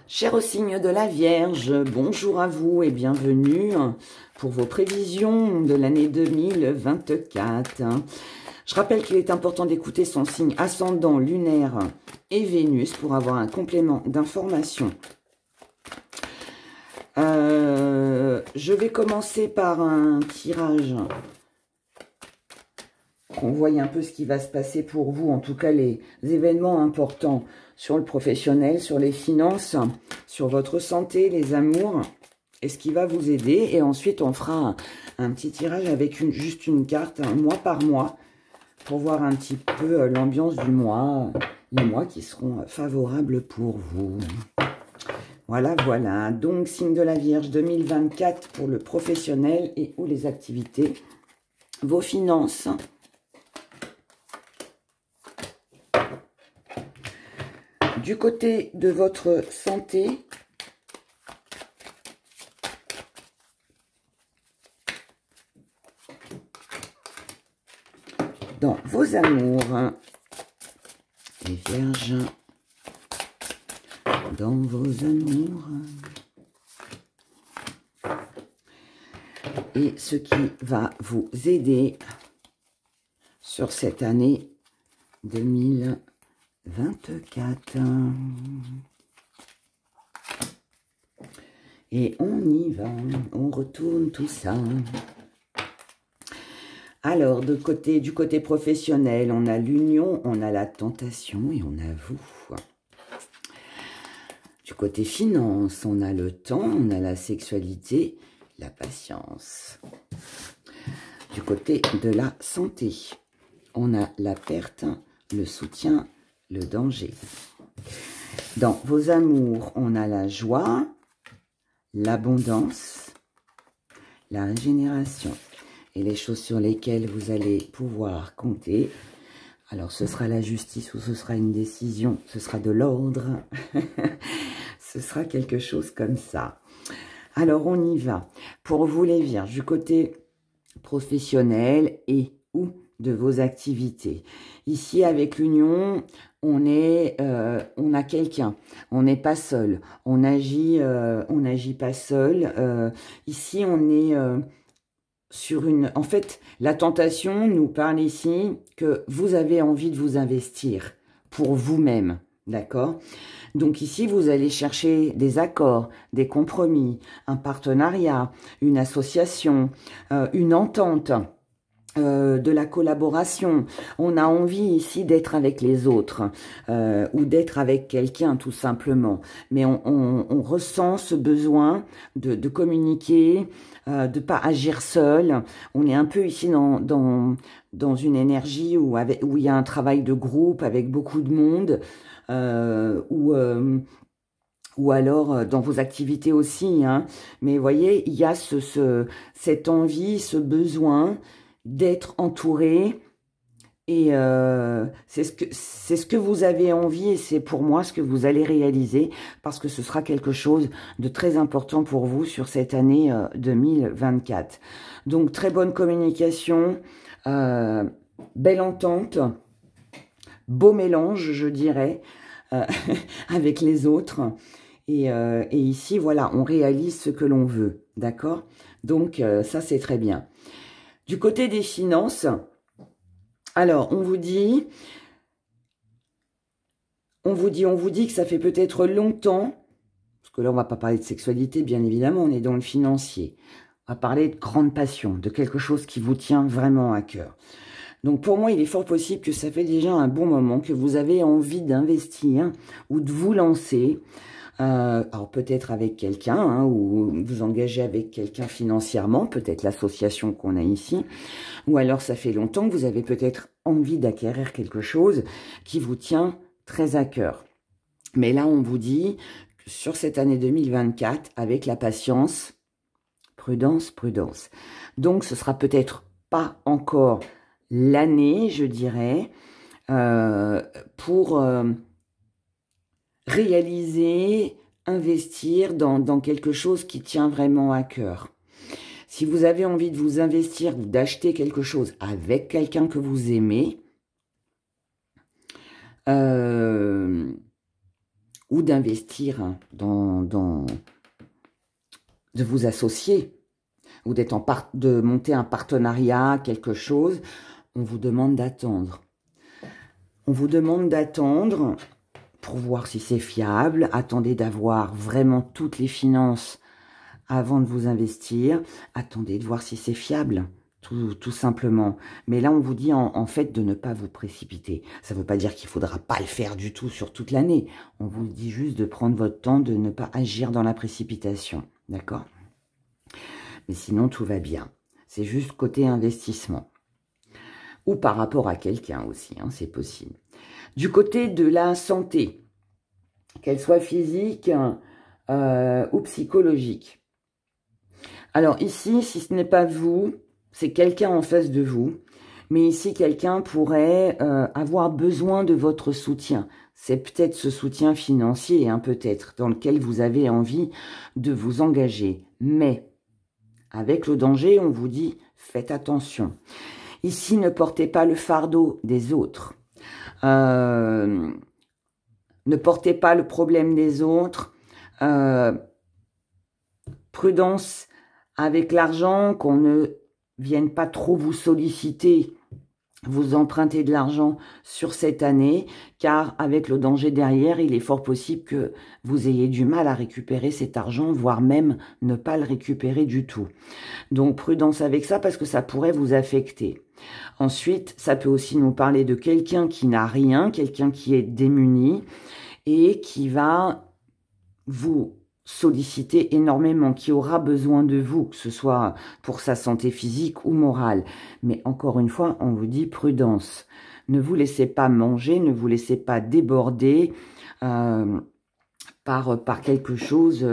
Cher signe de la Vierge, bonjour à vous et bienvenue pour vos prévisions de l'année 2024. Je rappelle qu'il est important d'écouter son signe ascendant, lunaire et Vénus pour avoir un complément d'information. Je vais commencer par un tirage. On voit un peu ce qui va se passer pour vous, en tout cas les événements importants sur le professionnel, sur les finances, sur votre santé, les amours, et ce qui va vous aider. Et ensuite, on fera un petit tirage avec juste une carte, mois par mois, pour voir un petit peu l'ambiance du mois, les mois qui seront favorables pour vous. Voilà, voilà. Donc, signe de la Vierge 2024 pour le professionnel et ou les activités. Vos finances. Du côté de votre santé, dans vos amours, les Vierges, dans vos amours, et ce qui va vous aider sur cette année 2024. Et on y va, on retourne tout ça. Alors, du côté professionnel, on a l'union, on a la tentation et on a vous. Du côté finance, on a le temps, on a la sexualité, la patience. Du côté de la santé, on a la perte, le soutien, le danger. Dans vos amours, on a la joie, l'abondance, la régénération et les choses sur lesquelles vous allez pouvoir compter. Alors, ce sera la justice ou ce sera une décision, ce sera de l'ordre, ce sera quelque chose comme ça. Alors, on y va. Pour vous les Vierges, du côté professionnel et ou de vos activités. Ici, avec l'union, on a quelqu'un. On n'est pas seul. On n'agit pas seul. Ici, on est sur une... En fait, la tentation nous parle ici que vous avez envie de vous investir pour vous-même. D'accord? Donc ici, vous allez chercher des accords, des compromis, un partenariat, une association, une entente. De la collaboration. On a envie ici d'être avec les autres ou d'être avec quelqu'un tout simplement. Mais on ressent ce besoin de communiquer, de pas agir seul. On est un peu ici dans une énergie où il y a un travail de groupe avec beaucoup de monde ou alors dans vos activités aussi. Hein. Mais vous voyez, il y a cette envie, ce besoin d'être entouré et c'est ce que vous avez envie et c'est pour moi ce que vous allez réaliser parce que ce sera quelque chose de très important pour vous sur cette année 2024. Donc très bonne communication, belle entente, beau mélange je dirais avec les autres et ici voilà on réalise ce que l'on veut, d'accord? Donc ça c'est très bien. Du côté des finances, alors on vous dit que ça fait peut-être longtemps, parce que là on va pas parler de sexualité, bien évidemment, on est dans le financier. On va parler de grande passion, de quelque chose qui vous tient vraiment à cœur. Donc pour moi, il est fort possible que ça fait déjà un bon moment que vous avez envie d'investir ou de vous lancer. Alors peut-être avec quelqu'un, hein, ou vous engagez avec quelqu'un financièrement, peut-être l'association qu'on a ici, ou alors ça fait longtemps que vous avez peut-être envie d'acquérir quelque chose qui vous tient très à cœur. Mais là, on vous dit que sur cette année 2024, avec la patience, prudence, prudence. Donc ce sera peut-être pas encore l'année, je dirais, pour... réaliser, investir dans quelque chose qui tient vraiment à cœur. Si vous avez envie de vous investir ou d'acheter quelque chose avec quelqu'un que vous aimez, ou d'investir de vous associer, ou de monter un partenariat, quelque chose, on vous demande d'attendre. On vous demande d'attendre pour voir si c'est fiable. Attendez d'avoir vraiment toutes les finances avant de vous investir. Attendez de voir si c'est fiable, tout simplement. Mais là, on vous dit en fait de ne pas vous précipiter. Ça ne veut pas dire qu'il ne faudra pas le faire du tout sur toute l'année. On vous dit juste de prendre votre temps, de ne pas agir dans la précipitation. D'accord ? Mais sinon, tout va bien. C'est juste côté investissement. Ou par rapport à quelqu'un aussi, hein, c'est possible. Du côté de la santé, qu'elle soit physique ou psychologique. Alors ici, si ce n'est pas vous, c'est quelqu'un en face de vous. Mais ici, quelqu'un pourrait avoir besoin de votre soutien. C'est peut-être ce soutien financier, hein, peut-être, dans lequel vous avez envie de vous engager. Mais avec le danger, on vous dit, faites attention. Ici, ne portez pas le fardeau des autres. Ne portez pas le problème des autres. Prudence avec l'argent, qu'on ne vienne pas trop vous solliciter, vous emprunter de l'argent sur cette année, car avec le danger derrière, il est fort possible que vous ayez du mal à récupérer cet argent, voire même ne pas le récupérer du tout. Donc prudence avec ça, parce que ça pourrait vous affecter. Ensuite, ça peut aussi nous parler de quelqu'un qui n'a rien, quelqu'un qui est démuni et qui va vous solliciter énormément, qui aura besoin de vous, que ce soit pour sa santé physique ou morale. Mais encore une fois, on vous dit prudence. Ne vous laissez pas manger, ne vous laissez pas déborder par quelque chose.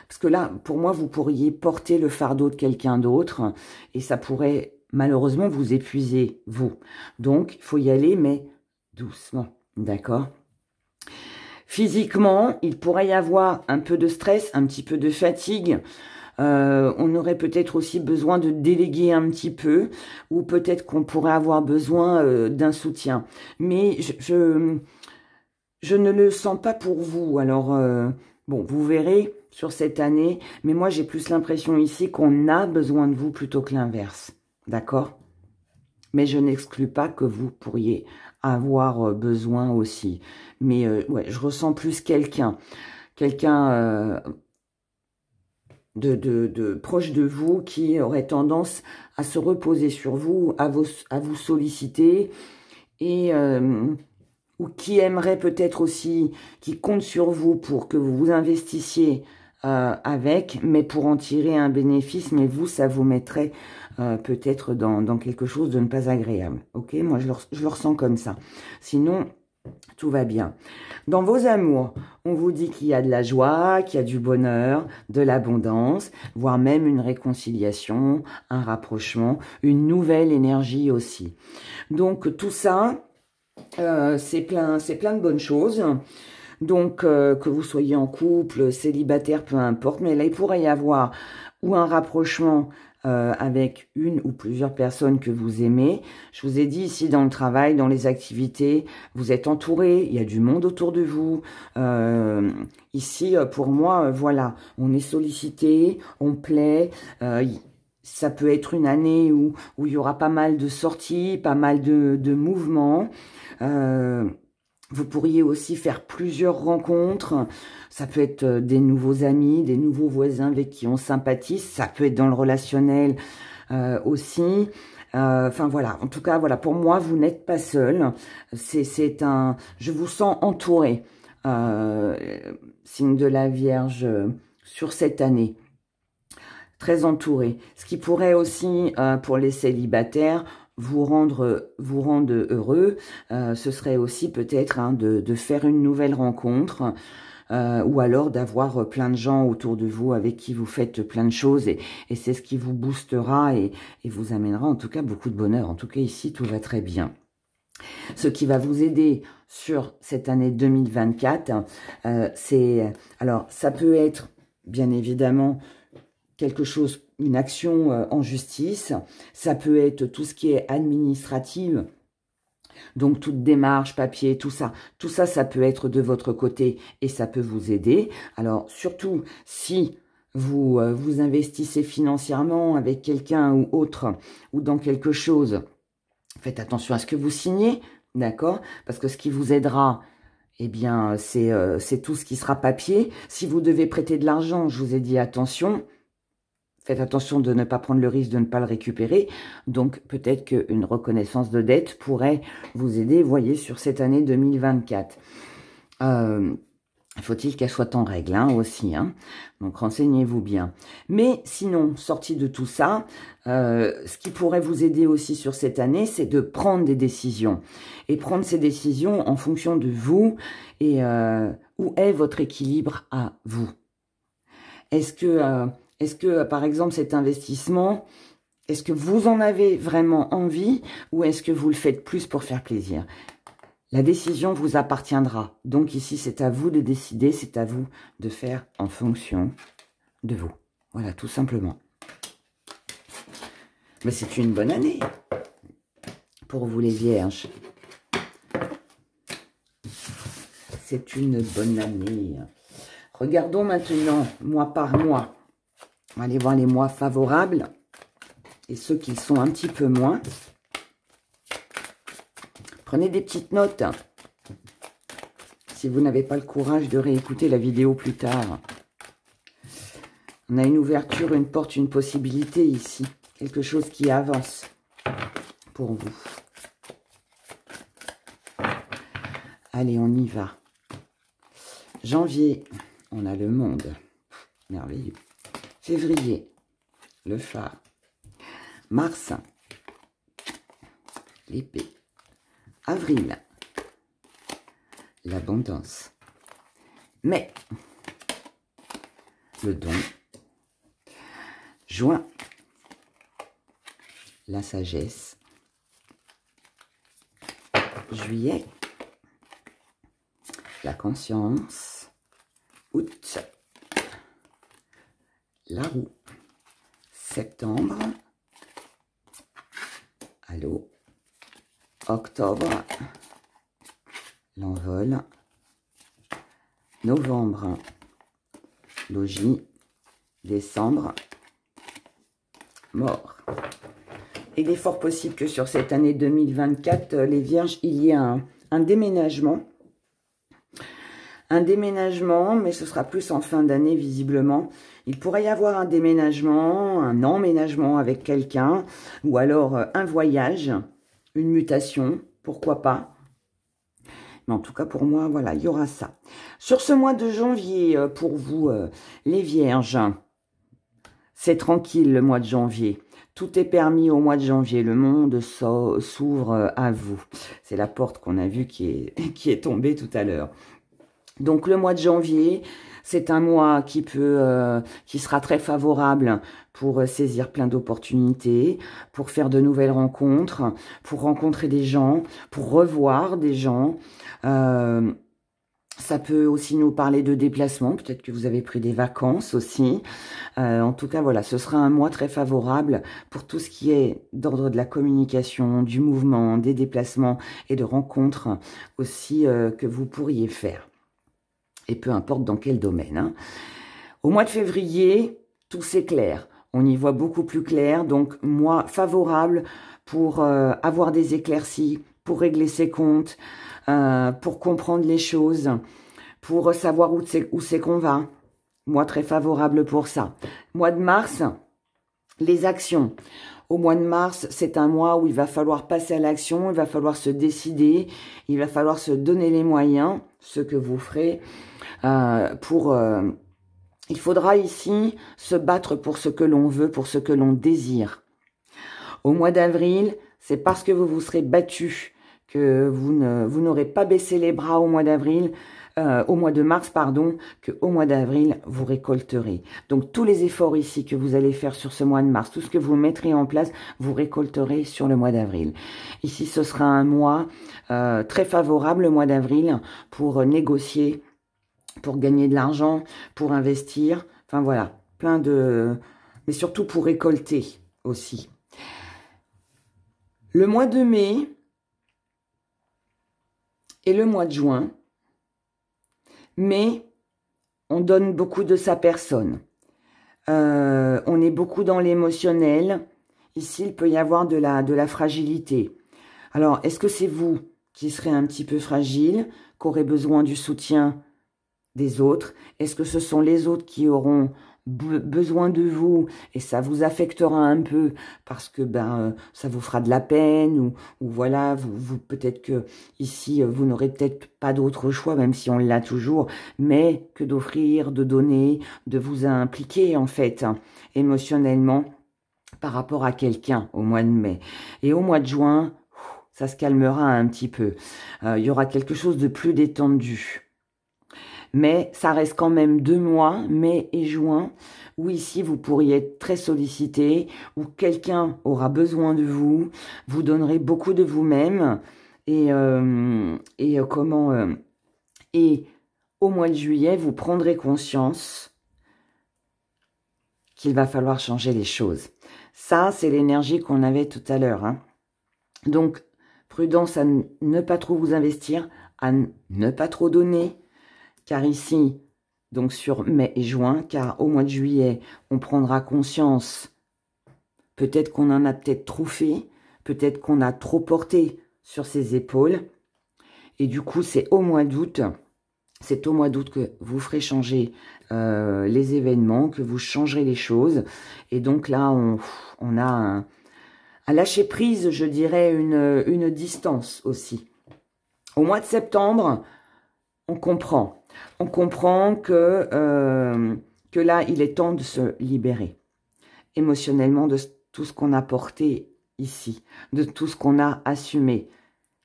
Parce que là, pour moi, vous pourriez porter le fardeau de quelqu'un d'autre et ça pourrait malheureusement vous épuiser, vous. Donc, il faut y aller, mais doucement, d'accord ? Physiquement, il pourrait y avoir un peu de stress, un petit peu de fatigue. On aurait peut-être aussi besoin de déléguer un petit peu, ou peut-être qu'on pourrait avoir besoin d'un soutien. Mais je ne le sens pas pour vous. Alors, bon, vous verrez sur cette année, mais moi j'ai plus l'impression ici qu'on a besoin de vous plutôt que l'inverse. D'accord ? Mais je n'exclus pas que vous pourriez avoir besoin aussi. Mais ouais, je ressens plus quelqu'un de proche de vous qui aurait tendance à se reposer sur vous, à vous solliciter et ou qui aimerait peut-être aussi, qui compte sur vous pour que vous vous investissiez avec, mais pour en tirer un bénéfice, mais vous, ça vous mettrait peut-être dans quelque chose de ne pas agréable. Ok, moi, je le ressens comme ça. Sinon, tout va bien. Dans vos amours, on vous dit qu'il y a de la joie, qu'il y a du bonheur, de l'abondance, voire même une réconciliation, un rapprochement, une nouvelle énergie aussi. Donc, tout ça, c'est plein de bonnes choses. Donc, que vous soyez en couple, célibataire, peu importe. Mais là, il pourrait y avoir ou un rapprochement avec une ou plusieurs personnes que vous aimez. Je vous ai dit ici, dans le travail, dans les activités, vous êtes entouré, il y a du monde autour de vous. Ici, pour moi, voilà, on est sollicité, on plaît. Ça peut être une année où il y aura pas mal de sorties, pas mal de mouvements. Vous pourriez aussi faire plusieurs rencontres. Ça peut être des nouveaux amis, des nouveaux voisins avec qui on sympathise. Ça peut être dans le relationnel aussi. Enfin voilà, en tout cas, voilà, pour moi, vous n'êtes pas seul. Je vous sens entouré, signe de la Vierge, sur cette année. Très entouré. Ce qui pourrait aussi, pour les célibataires, vous rendre heureux, ce serait aussi peut-être de faire une nouvelle rencontre, ou alors d'avoir plein de gens autour de vous avec qui vous faites plein de choses, et c'est ce qui vous boostera et vous amènera en tout cas beaucoup de bonheur. En tout cas ici, tout va très bien. Ce qui va vous aider sur cette année 2024, alors ça peut être bien évidemment quelque chose, une action en justice, ça peut être tout ce qui est administratif, Donc, toute démarche, papier, tout ça, ça peut être de votre côté et ça peut vous aider. Alors, surtout, si vous vous investissez financièrement avec quelqu'un ou autre, ou dans quelque chose, faites attention à ce que vous signez, d'accord? Parce que ce qui vous aidera, eh bien, c'est tout ce qui sera papier. Si vous devez prêter de l'argent, je vous ai dit attention. Faites attention de ne pas prendre le risque de ne pas le récupérer. Donc, peut-être qu'une reconnaissance de dette pourrait vous aider, voyez, sur cette année 2024. Faut-il qu'elle soit en règle aussi. Donc, renseignez-vous bien. Mais sinon, sorti de tout ça, ce qui pourrait vous aider aussi sur cette année, c'est de prendre des décisions. Et prendre ces décisions en fonction de vous et où est votre équilibre à vous. Est-ce que, par exemple, cet investissement, est-ce que vous en avez vraiment envie ou est-ce que vous le faites plus pour faire plaisir? La décision vous appartiendra. Donc ici, c'est à vous de décider, c'est à vous de faire en fonction de vous. Voilà, tout simplement. Mais c'est une bonne année pour vous les vierges. C'est une bonne année. Regardons maintenant, mois par mois. On va aller voir les mois favorables et ceux qui sont un petit peu moins. Prenez des petites notes si vous n'avez pas le courage de réécouter la vidéo plus tard. On a une ouverture, une porte, une possibilité ici. Quelque chose qui avance pour vous. Allez, on y va. Janvier, on a le monde. Merveilleux. Février, le phare. Mars, l'épée. Avril, l'abondance. Mai, le don. Juin, la sagesse. Juillet, la conscience. Août, la roue. Septembre, allô. Octobre, l'envol. Novembre, logis. Décembre, mort. Il est fort possible que sur cette année 2024, les vierges, il y ait un déménagement. Un déménagement, mais ce sera plus en fin d'année visiblement. Il pourrait y avoir un déménagement, un emménagement avec quelqu'un, ou alors un voyage. Une mutation, pourquoi pas. Mais en tout cas, pour moi, voilà, il y aura ça. Sur ce mois de janvier, pour vous, les vierges, c'est tranquille le mois de janvier. Tout est permis au mois de janvier. Le monde s'ouvre à vous. C'est la porte qu'on a vue qui est tombée tout à l'heure. Donc, le mois de janvier, c'est un mois qui sera très favorable pour saisir plein d'opportunités, pour faire de nouvelles rencontres, pour rencontrer des gens, pour revoir des gens. Ça peut aussi nous parler de déplacement. Peut-être que vous avez pris des vacances aussi. En tout cas, voilà, ce sera un mois très favorable pour tout ce qui est d'ordre de la communication, du mouvement, des déplacements et de rencontres aussi que vous pourriez faire. Et peu importe dans quel domaine. Au mois de février, tout s'éclaire. On y voit beaucoup plus clair. Donc, mois favorable pour avoir des éclaircies, pour régler ses comptes, pour comprendre les choses, pour savoir où c'est qu'on va. Mois très favorable pour ça. Mois de mars, les actions. Au mois de mars, c'est un mois où il va falloir passer à l'action, il va falloir se décider, il va falloir se donner les moyens, ce que vous ferez, il faudra ici se battre pour ce que l'on veut, pour ce que l'on désire. Au mois d'avril, c'est parce que vous vous serez battu que vous n'aurez pas baissé les bras au mois d'avril, au mois de mars, pardon, qu'au mois d'avril, vous récolterez. Donc, tous les efforts ici que vous allez faire sur ce mois de mars, tout ce que vous mettrez en place, vous récolterez sur le mois d'avril. Ici, ce sera un mois très favorable, le mois d'avril, pour négocier, pour gagner de l'argent, pour investir. Enfin, voilà, plein de... Mais surtout pour récolter aussi. Le mois de mai... et le mois de juin, mais on donne beaucoup de sa personne. On est beaucoup dans l'émotionnel. Ici, il peut y avoir de la fragilité. Alors, est-ce que c'est vous qui serez un petit peu fragile, qui aurez besoin du soutien des autres? Est-ce que ce sont les autres qui auront besoin de vous et ça vous affectera un peu parce que ça vous fera de la peine ou voilà, vous peut-être que ici vous n'aurez peut-être pas d'autre choix, même si on l'a toujours, mais que d'offrir, de donner, de vous impliquer en fait émotionnellement par rapport à quelqu'un au mois de mai. Et au mois de juin, ça se calmera un petit peu. Il y aura quelque chose de plus détendu. Mais ça reste quand même 2 mois, mai et juin, où ici vous pourriez être très sollicité, où quelqu'un aura besoin de vous, vous donnerez beaucoup de vous-même, et au mois de juillet, vous prendrez conscience qu'il va falloir changer les choses. Ça, c'est l'énergie qu'on avait tout à l'heure. Hein. Donc, prudence à ne pas trop vous investir, à ne pas trop donner, car ici, donc sur mai et juin, car au mois de juillet, on prendra conscience, peut-être qu'on en a peut-être trop fait, peut-être qu'on a trop porté sur ses épaules, et du coup, c'est au mois d'août que vous ferez changer les événements, que vous changerez les choses, et donc là, on a un lâcher prise, je dirais, une distance aussi. Au mois de septembre, on comprend. On comprend que là, il est temps de se libérer émotionnellement de tout ce qu'on a porté ici, de tout ce qu'on a assumé,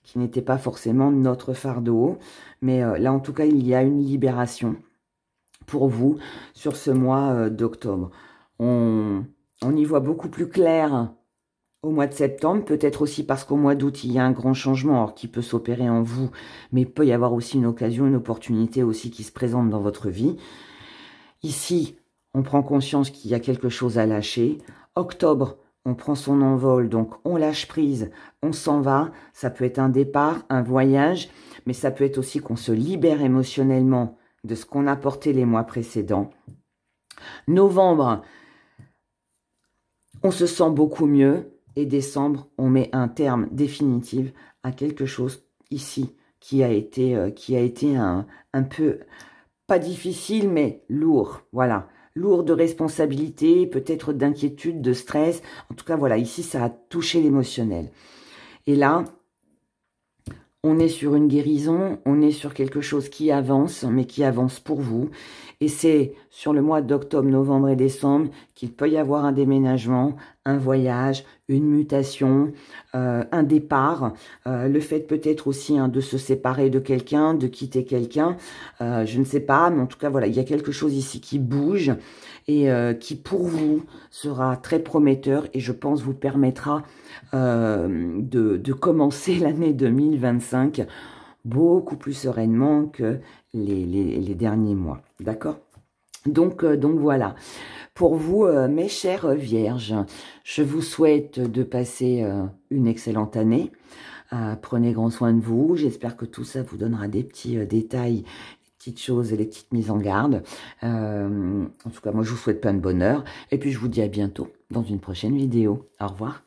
qui n'était pas forcément notre fardeau. Mais là, en tout cas, il y a une libération pour vous sur ce mois d'octobre. On y voit beaucoup plus clair au mois de septembre, peut-être aussi parce qu'au mois d'août, il y a un grand changement qui peut s'opérer en vous, mais il peut y avoir aussi une occasion, une opportunité aussi qui se présente dans votre vie. Ici, on prend conscience qu'il y a quelque chose à lâcher. Octobre, on prend son envol, donc on lâche prise, on s'en va. Ça peut être un départ, un voyage, mais ça peut être aussi qu'on se libère émotionnellement de ce qu'on a porté les mois précédents. Novembre, on se sent beaucoup mieux. Et décembre, on met un terme définitif à quelque chose ici qui a été un peu, pas difficile, mais lourd. Voilà, lourd de responsabilité, peut-être d'inquiétude, de stress. En tout cas, voilà, ici, ça a touché l'émotionnel. Et là, on est sur une guérison, on est sur quelque chose qui avance, mais qui avance pour vous. Et c'est sur le mois d'octobre, novembre et décembre qu'il peut y avoir un déménagement, un voyage, une mutation, un départ. Le fait peut-être aussi de se séparer de quelqu'un, de quitter quelqu'un. Je ne sais pas, mais en tout cas, voilà, il y a quelque chose ici qui bouge et qui, pour vous, sera très prometteur et je pense vous permettra de commencer l'année 2025 beaucoup plus sereinement que les derniers mois. D'accord ? Donc voilà. Pour vous, mes chères vierges, je vous souhaite de passer une excellente année. Prenez grand soin de vous. J'espère que tout ça vous donnera des petits détails, des petites choses et des petites mises en garde. En tout cas, moi, je vous souhaite plein de bonheur. Et puis, je vous dis à bientôt dans une prochaine vidéo. Au revoir.